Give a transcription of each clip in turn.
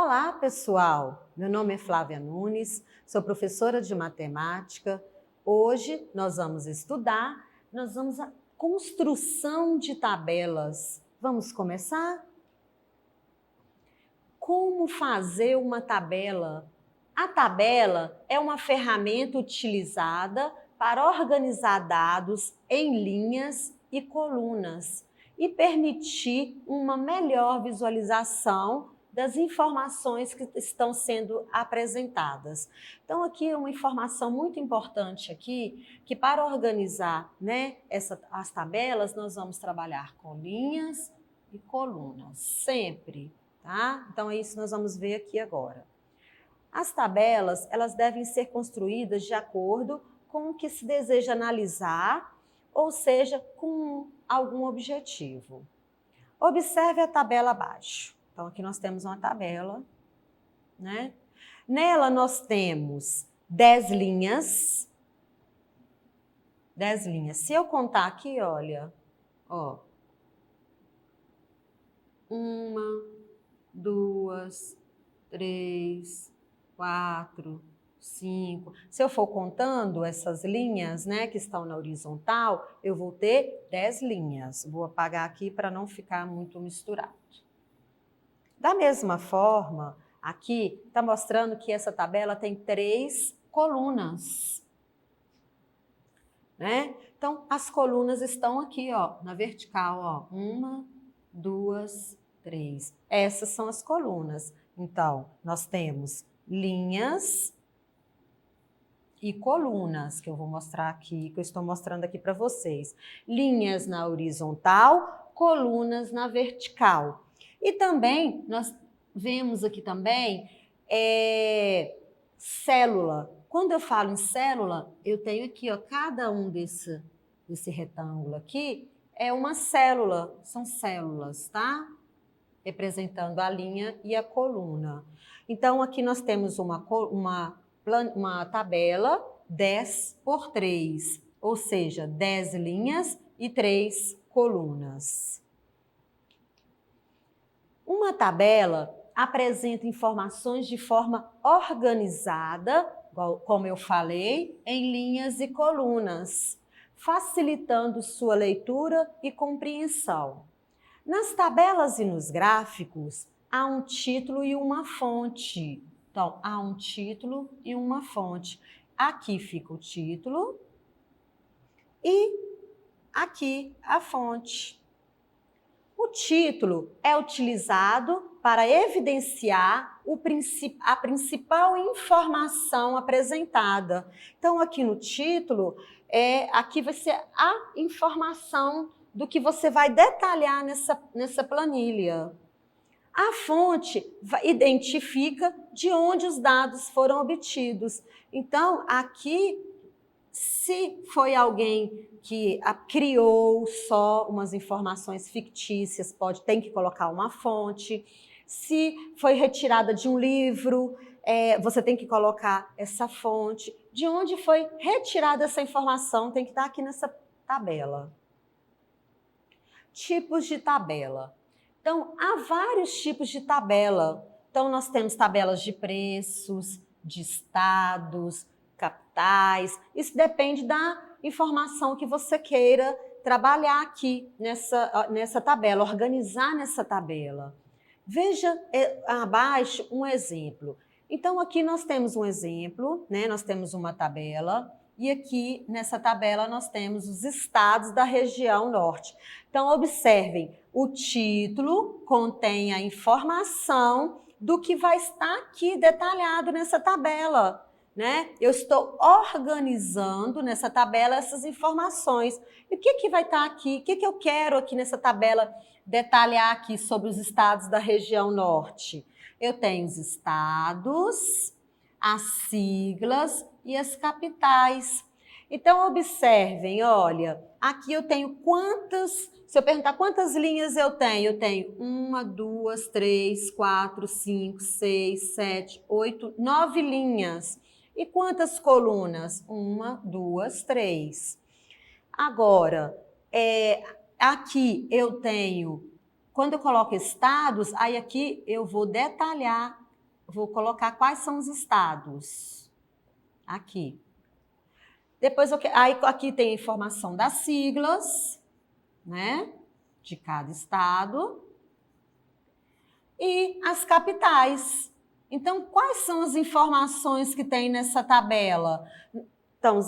Olá, pessoal! Meu nome é Flávia Nunes, sou professora de matemática. Hoje nós vamos estudar, a construção de tabelas. Vamos começar? Como fazer uma tabela? A tabela é uma ferramenta utilizada para organizar dados em linhas e colunas e permitir uma melhor visualização das informações que estão sendo apresentadas. Então, aqui uma informação muito importante aqui, que para organizar, as tabelas, nós vamos trabalhar com linhas e colunas, sempre, tá? Então, é isso que nós vamos ver aqui agora. As tabelas, elas devem ser construídas de acordo com o que se deseja analisar, ou seja, com algum objetivo. Observe a tabela abaixo. Então, aqui nós temos uma tabela, né? Nela nós temos 10 linhas. 10 linhas. Se eu contar aqui, olha, ó. 1, 2, 3, 4, 5. Se eu for contando essas linhas, né, que estão na horizontal, eu vou ter 10 linhas. Vou apagar aqui para não ficar muito misturado. Da mesma forma, aqui está mostrando que essa tabela tem 3 colunas, né? Então, as colunas estão aqui, ó, na vertical, ó. 1, 2, 3. Essas são as colunas. Então, nós temos linhas e colunas, que eu vou mostrar aqui, que eu estou mostrando aqui para vocês. Linhas na horizontal, colunas na vertical. E também, nós vemos aqui também célula. Quando eu falo em célula, eu tenho aqui, ó, cada um desse retângulo aqui é uma célula, são células, tá? Representando a linha e a coluna. Então, aqui nós temos uma tabela 10 por 3, ou seja, 10 linhas e 3 colunas. Uma tabela apresenta informações de forma organizada, como eu falei, em linhas e colunas, facilitando sua leitura e compreensão. Nas tabelas e nos gráficos, há um título e uma fonte. Então, há um título e uma fonte. Aqui fica o título e aqui a fonte. O título é utilizado para evidenciar a principal informação apresentada. Então, aqui no título, aqui vai ser a informação do que você vai detalhar nessa planilha. A fonte identifica de onde os dados foram obtidos. Então, aqui, se foi alguém que criou só umas informações fictícias, tem que colocar uma fonte. Se foi retirada de um livro, você tem que colocar essa fonte. De onde foi retirada essa informação tem que estar aqui nessa tabela. Tipos de tabela. Então, há vários tipos de tabela. Então, nós temos tabelas de preços, de estados, capitais. Isso depende da informação que você queira trabalhar aqui nessa tabela, organizar nessa tabela. Veja abaixo um exemplo. Então, aqui nós temos um exemplo, né? Nós temos uma tabela e aqui nessa tabela nós temos os estados da região norte. Então, observem, o título contém a informação do que vai estar aqui detalhado nessa tabela, né? Eu estou organizando nessa tabela essas informações. E o que vai estar aqui? O que eu quero aqui nessa tabela detalhar aqui sobre os estados da região norte? Eu tenho os estados, as siglas e as capitais. Então, observem, olha, aqui eu tenho se eu perguntar quantas linhas eu tenho 1, 2, 3, 4, 5, 6, 7, 8, 9 linhas. E quantas colunas? 1, 2, 3. Agora, aqui eu tenho, quando eu coloco estados, aí aqui eu vou detalhar vou colocar quais são os estados. Aqui. Depois, aí aqui tem a informação das siglas, né? De cada estado. E as capitais. Então, quais são as informações que tem nessa tabela? Então,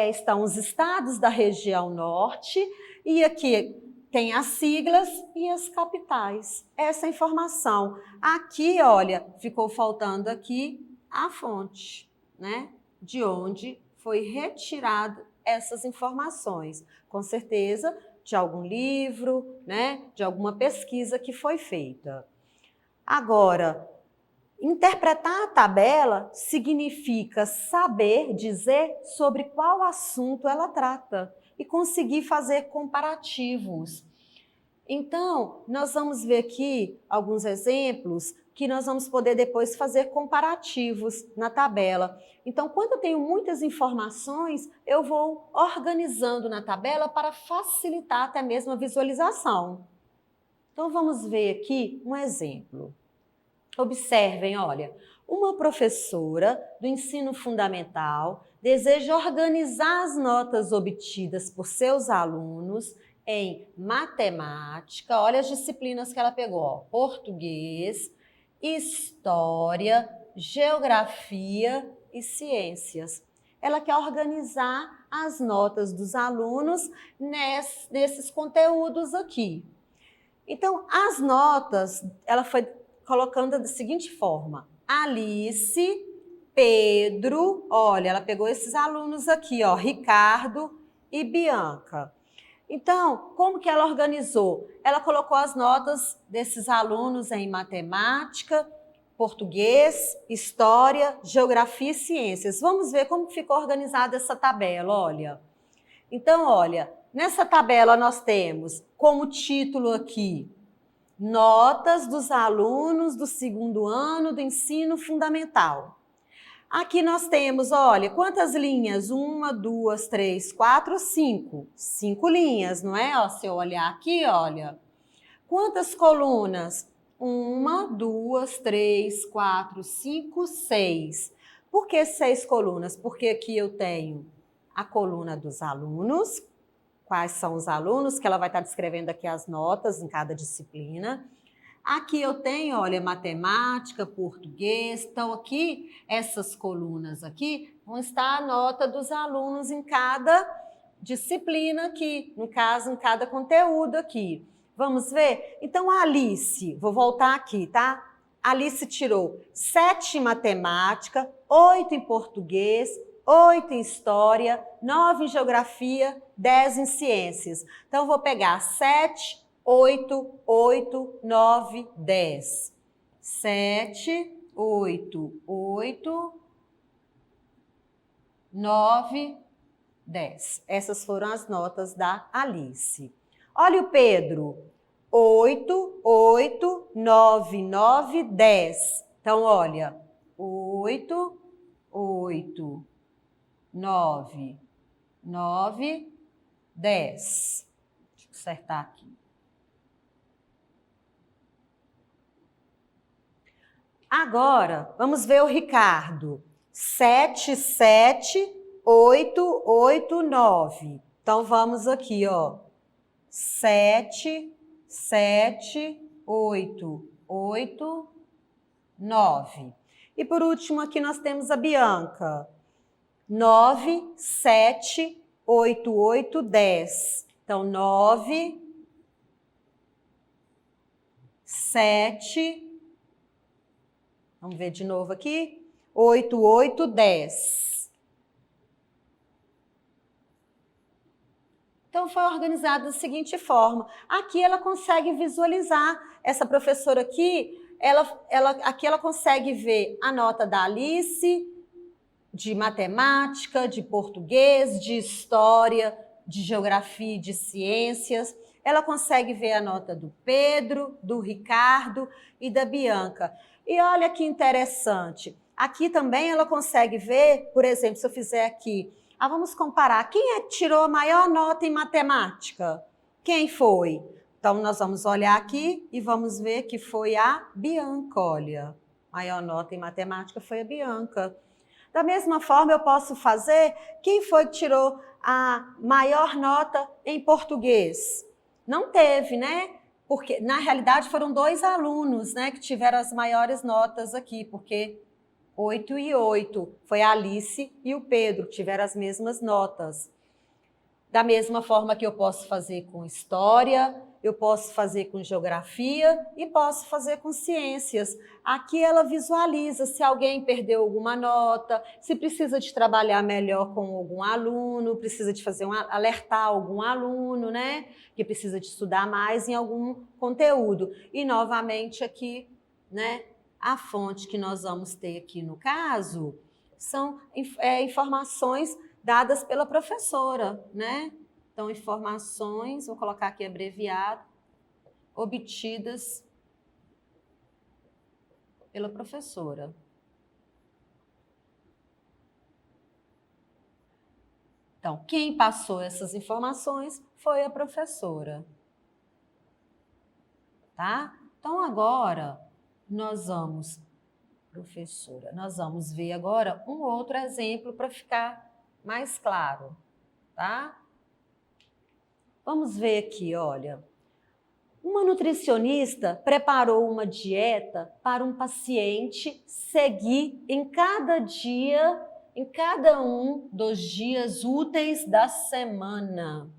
estão os estados da região norte e aqui tem as siglas e as capitais. Essa informação. Aqui, olha, ficou faltando aqui a fonte, né? De onde foi retirada essas informações. Com certeza, de algum livro, né? De alguma pesquisa que foi feita. Agora, interpretar a tabela significa saber dizer sobre qual assunto ela trata e conseguir fazer comparativos. Então, nós vamos ver aqui alguns exemplos que nós vamos poder depois fazer comparativos na tabela. Então, quando eu tenho muitas informações, eu vou organizando na tabela para facilitar até mesmo a visualização. Então, vamos ver aqui um exemplo. Observem, olha, uma professora do ensino fundamental deseja organizar as notas obtidas por seus alunos em matemática, olha as disciplinas que ela pegou, ó, português, história, geografia e ciências. Ela quer organizar as notas dos alunos nesses conteúdos aqui. Então, as notas, ela foi colocando da seguinte forma: Alice, Pedro, olha, ela pegou esses alunos aqui, ó, Ricardo e Bianca. Então, como que ela organizou? Ela colocou as notas desses alunos em matemática, português, história, geografia e ciências. Vamos ver como ficou organizada essa tabela, olha. Então, olha, nessa tabela nós temos como título aqui notas dos alunos do segundo ano do ensino fundamental. Aqui nós temos, olha, quantas linhas? 1, 2, 3, 4, 5. 5 linhas, não é? Ó, se eu olhar aqui, olha. Quantas colunas? 1, 2, 3, 4, 5, 6. Por que 6 colunas? Porque aqui eu tenho a coluna dos alunos. Quais são os alunos, que ela vai estar descrevendo aqui as notas em cada disciplina. Aqui eu tenho, olha, matemática, português. Então, aqui, essas colunas aqui, vão estar a nota dos alunos em cada disciplina aqui, no caso, em cada conteúdo aqui. Vamos ver? Então, a Alice, vou voltar aqui, tá? A Alice tirou 7 em matemática, 8 em português, 8 em história, 9 em geografia, 10 em ciências. Então, eu vou pegar 7, 8, 8, 9, 10. 7, 8, 8, 9, 10. Essas foram as notas da Alice. Olha o Pedro. 8, 8, 9, 9, 10. Então, olha. 8, 8, 9, 9, 10. Deixa eu acertar aqui. Agora, vamos ver o Ricardo. 7, 7, 8, 8, 9. Então, vamos aqui, ó. 7, 7, 8, 8, 9. E por último, aqui nós temos a Bianca. 9, 7, 8, 8, 10. Então, 9, 7, vamos ver de novo aqui, 8, 8, 10. Então, foi organizado da seguinte forma. Aqui ela consegue visualizar, essa professora aqui, aqui ela consegue ver a nota da Alice, de matemática, de português, de história, de geografia e de ciências. Ela consegue ver a nota do Pedro, do Ricardo e da Bianca. E olha que interessante. Aqui também ela consegue ver, por exemplo, se eu fizer aqui, vamos comparar. Quem é que tirou a maior nota em matemática? Quem foi? Então, nós vamos olhar aqui e vamos ver que foi a Bianca, olha. Maior nota em matemática foi a Bianca. Da mesma forma, eu posso fazer quem foi que tirou a maior nota em português? Não teve, né? Porque, na realidade, foram 2 alunos, né, que tiveram as maiores notas aqui, porque 8 e 8. Foi a Alice e o Pedro, que tiveram as mesmas notas. Da mesma forma que eu posso fazer com história, eu posso fazer com geografia e posso fazer com ciências. Aqui ela visualiza se alguém perdeu alguma nota, se precisa de trabalhar melhor com algum aluno, precisa de fazer alertar algum aluno, né? Que precisa de estudar mais em algum conteúdo. E novamente aqui, né? A fonte que nós vamos ter aqui no caso são informações dadas pela professora, né? Então, informações, vou colocar aqui abreviado, obtidas pela professora. Então, quem passou essas informações foi a professora. Tá? Então, agora, nós vamos ver agora um outro exemplo para ficar mais claro, tá? Vamos ver aqui, olha. Uma nutricionista preparou uma dieta para um paciente seguir em cada dia, em cada um dos dias úteis da semana.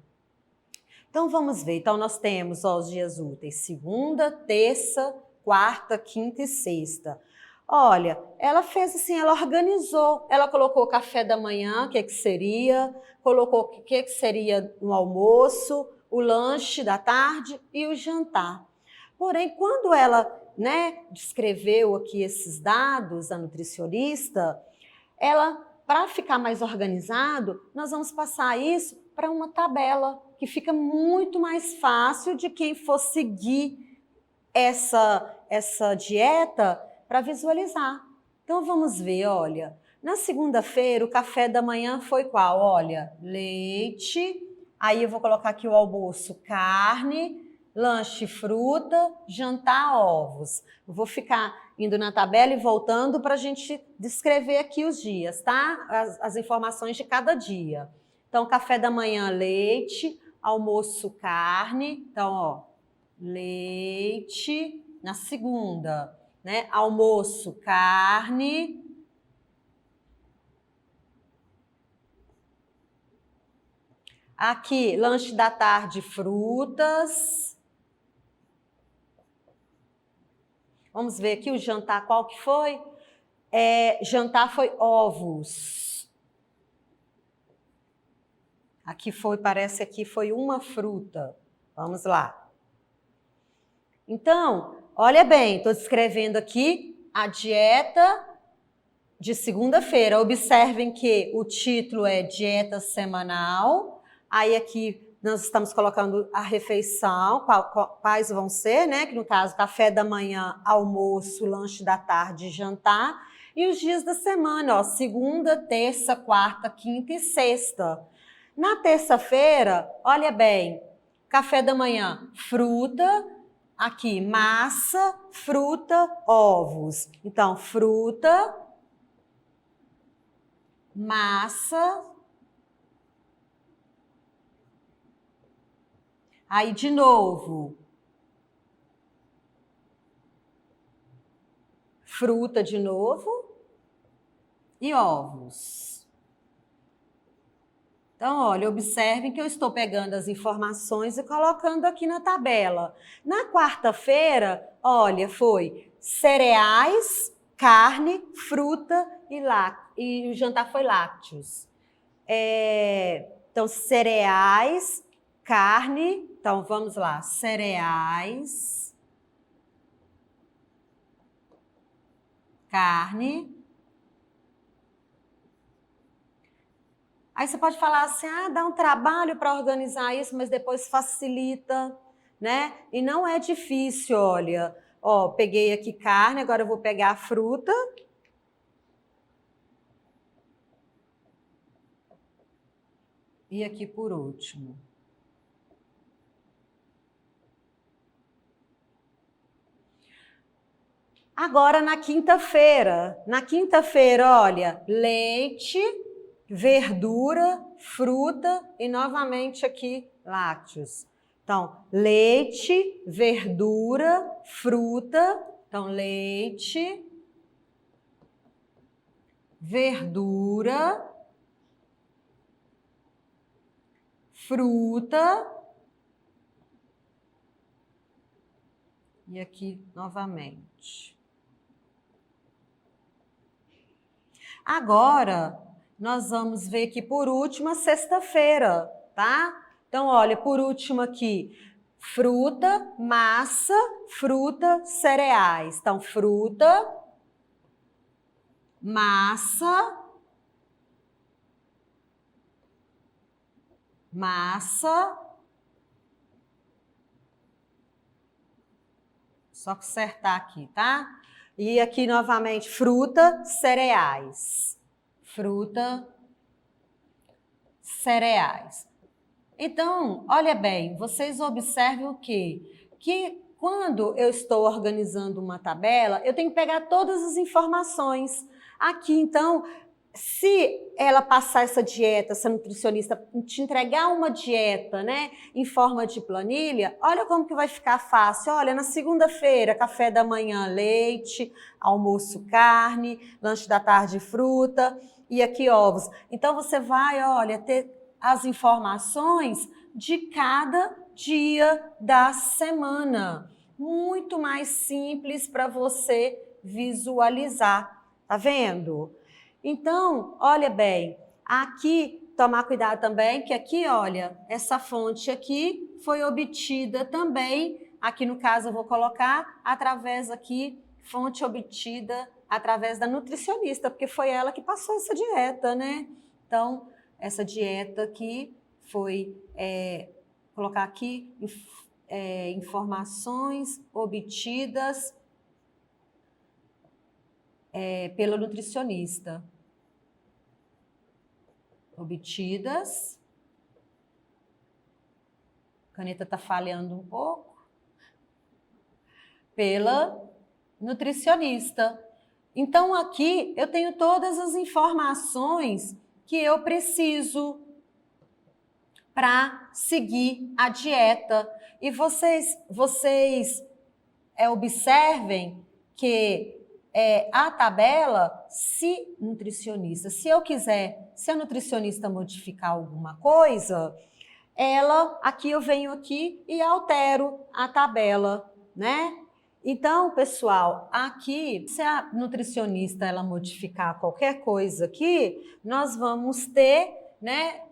Então, vamos ver. Então, nós temos os dias úteis: segunda, terça, quarta, quinta e sexta. Olha, ela fez assim, ela organizou, ela colocou o café da manhã, o que seria, colocou o que seria no almoço, o lanche da tarde e o jantar. Porém, quando ela, né, descreveu aqui esses dados, a nutricionista, ela, para ficar mais organizado, nós vamos passar isso para uma tabela, que fica muito mais fácil de quem for seguir essa dieta para visualizar. Então, vamos ver, olha, na segunda-feira o café da manhã foi qual? Olha, leite, aí eu vou colocar aqui o almoço, carne, lanche, fruta, jantar, ovos. Eu vou ficar indo na tabela e voltando para a gente descrever aqui os dias, tá? As informações de cada dia. Então, café da manhã, leite, almoço, carne. Então, ó, leite. Na segunda, né? Almoço, carne. Aqui, lanche da tarde, frutas. Vamos ver aqui o jantar, qual que foi? Jantar foi ovos. Aqui foi, parece aqui foi uma fruta. Vamos lá. Então, olha bem, estou descrevendo aqui a dieta de segunda-feira. Observem que o título é dieta semanal. Aí aqui nós estamos colocando a refeição, quais vão ser, né? Que no caso, café da manhã, almoço, lanche da tarde, jantar. E os dias da semana, ó, segunda, terça, quarta, quinta e sexta. Na terça-feira, olha bem, café da manhã, fruta, aqui, massa, fruta, ovos. Então, fruta, massa. Aí, de novo, fruta de novo e ovos. Então, olha, observem que eu estou pegando as informações e colocando aqui na tabela. Na quarta-feira, olha, foi cereais, carne, fruta e o jantar foi lácteos. Então, cereais, carne, então vamos lá, cereais, carne. Aí você pode falar assim, dá um trabalho para organizar isso, mas depois facilita, né? E não é difícil, olha. Ó, peguei aqui carne, agora eu vou pegar a fruta. E aqui por último. Agora, na quinta-feira, olha, leite, verdura, fruta e novamente aqui lácteos. Então, leite, verdura, fruta. Então, leite, verdura, fruta. E aqui novamente. Agora, nós vamos ver aqui por último a sexta-feira, tá? Então, olha, por último aqui, fruta, massa, fruta, cereais. Então, fruta, massa, só consertar aqui, tá? E aqui novamente, fruta, cereais. Fruta, cereais. Então, olha bem, vocês observem o quê? Que quando eu estou organizando uma tabela, eu tenho que pegar todas as informações. Aqui, então, se ela passar essa dieta, essa nutricionista te entregar uma dieta, né, em forma de planilha, olha como que vai ficar fácil. Olha, na segunda-feira, café da manhã, leite, almoço, carne, lanche da tarde, fruta e aqui ovos. Então, você vai, olha, ter as informações de cada dia da semana. Muito mais simples para você visualizar. Tá vendo? Então, olha bem, aqui, tomar cuidado também, que aqui, olha, essa fonte aqui foi obtida também, aqui no caso eu vou colocar, através aqui, fonte obtida através da nutricionista, porque foi ela que passou essa dieta, né? Então, essa dieta aqui foi, colocar aqui, informações obtidas pela nutricionista. Obtidas. A caneta está falhando um pouco. Pela nutricionista. Então, aqui eu tenho todas as informações que eu preciso para seguir a dieta. E vocês observem que a tabela, se a nutricionista modificar alguma coisa, eu venho aqui e altero a tabela, né? Então, pessoal, aqui, se a nutricionista ela modificar qualquer coisa aqui, nós vamos ter, né,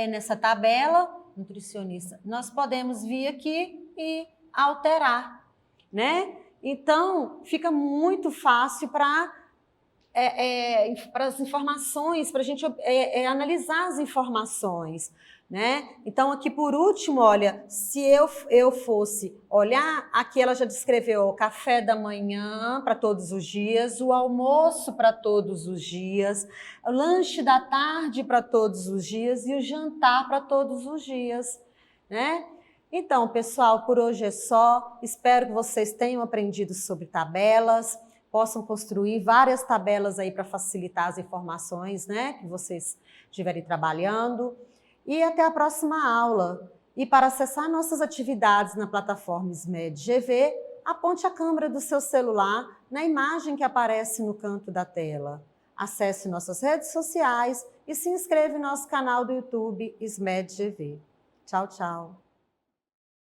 nessa tabela, nutricionista, nós podemos vir aqui e alterar, né? Então, fica muito fácil para as informações, para a gente analisar as informações, né? Então, aqui por último, olha, se eu fosse olhar, aqui ela já descreveu o café da manhã para todos os dias, o almoço para todos os dias, o lanche da tarde para todos os dias e o jantar para todos os dias, né? Então, pessoal, por hoje é só. Espero que vocês tenham aprendido sobre tabelas, possam construir várias tabelas aí para facilitar as informações, né, que vocês estiverem trabalhando. E até a próxima aula. E para acessar nossas atividades na plataforma SMED GV, aponte a câmera do seu celular na imagem que aparece no canto da tela. Acesse nossas redes sociais e se inscreva no nosso canal do YouTube SMED GV. Tchau, tchau.